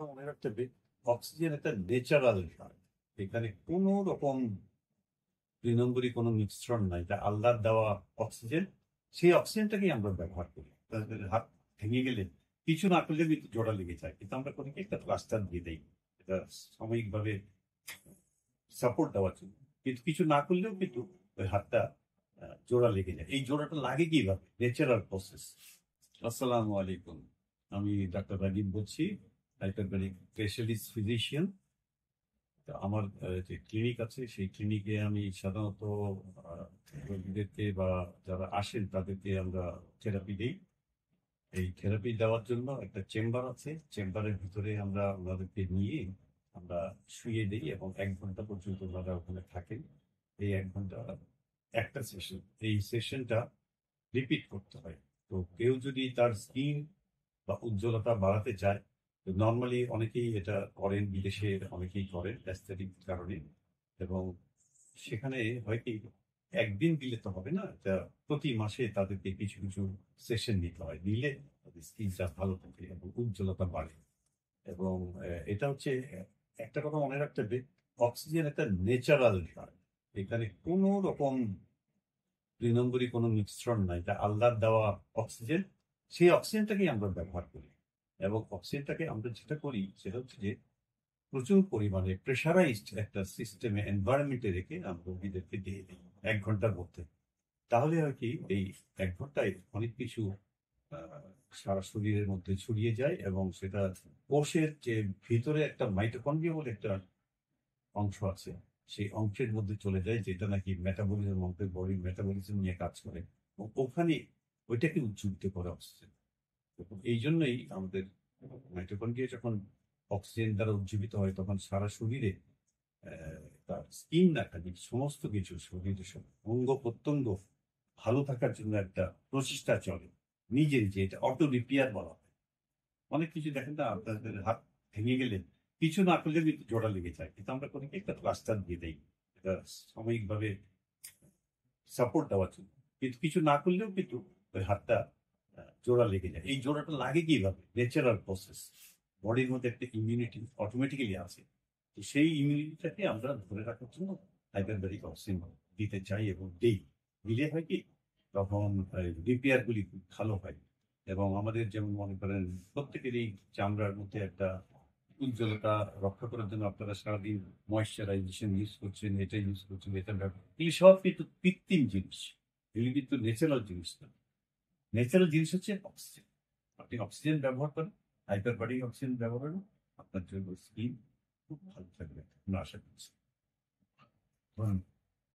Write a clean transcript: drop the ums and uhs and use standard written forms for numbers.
মনে রাখতে হবে, অক্সিজেন একটা ন্যাচারাল গ্যাস। এখানে কোনো রকম ২ নম্বরই কোনো মিশ্রণ নাই। এটা আল্লাহর দেওয়া অক্সিজেন। সেই অক্সিজেনটাকেই আমরা ব্যবহার করি। তাদের হাত ভেঙে গেলে কিছু না করলে কিন্তু জোড়া লেগে যায়, কিন্তু আমরা করি কি, একটা প্লাস্টার দিয়ে দেই এটা সাময়িকভাবে সাপোর্ট দেওয়ার জন্য। কিন্তু কিছু না করলেও কিন্তু ওই হাতটা জোড়া লেগে যায়। এই জোড়াটা লাগে কিভাবে? Natural process. আসসালামু আলাইকুম, আমি ডাক্তার রাজীব বলছি, হাইপারবারিক স্পেশালিস্ট ফিজিশিয়ান। আমার যে ক্লিনিক আছে, সেই ক্লিনিকে আমি সাধারণত রোগীদেরকে বা যারা আসেন তাদেরকে আমরা থেরাপি দিই। এই থেরাপি দেওয়ার জন্য একটা চেম্বার আছে। চেম্বারের ভিতরে আমরা ওনাদেরকে নিয়ে আমরা শুয়ে দিই এবং ১ ঘন্টা পর্যন্ত ওনারা ওখানে থাকেন। এই ১ ঘন্টা একটা সেশন। এই সেশনটা রিপিট করতে হয়। তো কেউ যদি তার স্কিন বা উজ্জ্বলতা বাড়াতে চায়, তো নর্মালি অনেকেই এটা করেন, বিদেশে অনেকেই করেন অ্যাস্থেটিক কারণে। এবং সেখানে হয় কি, একদিন দিলে তো হবে না, এটা প্রতি মাসে তাদেরকে কিছু কিছু সেশন নিতে হয়। নিলে তাদের স্কিনটা ভালো থাকে এবং উজ্জ্বলতা বাড়ে। এবং এটা হচ্ছে একটা কথা মনে রাখতে হবে, অক্সিজেন একটা ন্যাচারাল গ্যাস। এখানে কোনো রকম ২ নম্বরই কোনো মিশ্রণ নাই। এটা আল্লাহর দেওয়া অক্সিজেন। সেই অক্সিজেনটাকেই আমরা ব্যবহার করি। এবং অক্সিজেনটাকে আমরা যেটা করি সেটা হচ্ছে যে, প্রচুর পরিমাণে প্রেশারাইজড একটা সিস্টেমে, এনভায়রনমেন্টে রেখে আমরা রোগীদেরকে দিয়ে দিই ১ ঘন্টার মধ্যে। তাহলে হয় কি, এই ১ ঘন্টায় অনেক কিছু আহ, সারা শরীরের মধ্যে ছড়িয়ে যায় এবং সেটা কোষের যে ভিতরে একটা মাইটোকন্ড্রিয়া বলে একটা অংশ আছে, সেই অংশের মধ্যে চলে যায়, যেটা নাকি মেটাবলিজম, আমাদের বডির মেটাবলিজম নিয়ে কাজ করে। এবং ওখানে ওইটাকে উজ্জীবিত করে অক্সিজেন। এবং এই জন্যই আমাদের মাইটোকন্ড্রিয়া যখন অক্সিজেন দ্বারা উজ্জীবিত হয়, তখন সারা শরীরে তার স্কিন না খালি সমস্ত কিছু শরীরের সব অঙ্গ প্রত্যঙ্গ ভালো থাকার জন্য একটা প্রচেষ্টা চলে। নিজে নিজে এটা অটো রিপেয়ার বলা হয়। অনেক কিছু দেখেন না, আপনাদের হাত ভেঙে গেলে কিছু না করলে কিন্তু জোড়া লেগে যায়, কিন্তু আমরা করি কি, একটা প্লাস্টার দিয়ে দেই এটা সাময়িকভাবে সাপোর্ট দেওয়ার জন্য। কিন্তু কিছু না করলেও কিন্তু ওই হাতটা জোড়া লেগে যায়। এই জোড়াটা লাগে কিভাবে? Natural process. বডির মধ্যে একটা ইমিউনিটি অটোমেটিক্যালি আছে। তো সেই ইমিউনিটিটাকে আমরা ধরে রাখার জন্য হাইপারবারিক অক্সিজেন দিতে চাই এবং দেই। দিলে হয় কি, তখন রিপেয়ার গুলি খুব ভালো হয়। এবং আমাদের যেমন মনে করেন, প্রত্যেকেরই চামড়ার মধ্যে একটা উজ্জ্বলতা রক্ষা করার জন্য আপনারা সারাদিন ময়েশ্চারাইজেশন ইউজ করছেন, এটা ইউজ করছেন, এটা এগুলি সব কিন্তু কৃত্রিম জিনিস। এগুলি কিন্তু ন্যাচারাল জিনিস না। ন্যাচারাল জিনিস হচ্ছে অক্সিজেন। আপনি অক্সিজেন ব্যবহার করেন, হাইপারবারিক অক্সিজেন ব্যবহার করেন, আপনার জন্য স্কিন খুব ভালো থাকবে, আমরা আশা করছি। ধন্যবাদ।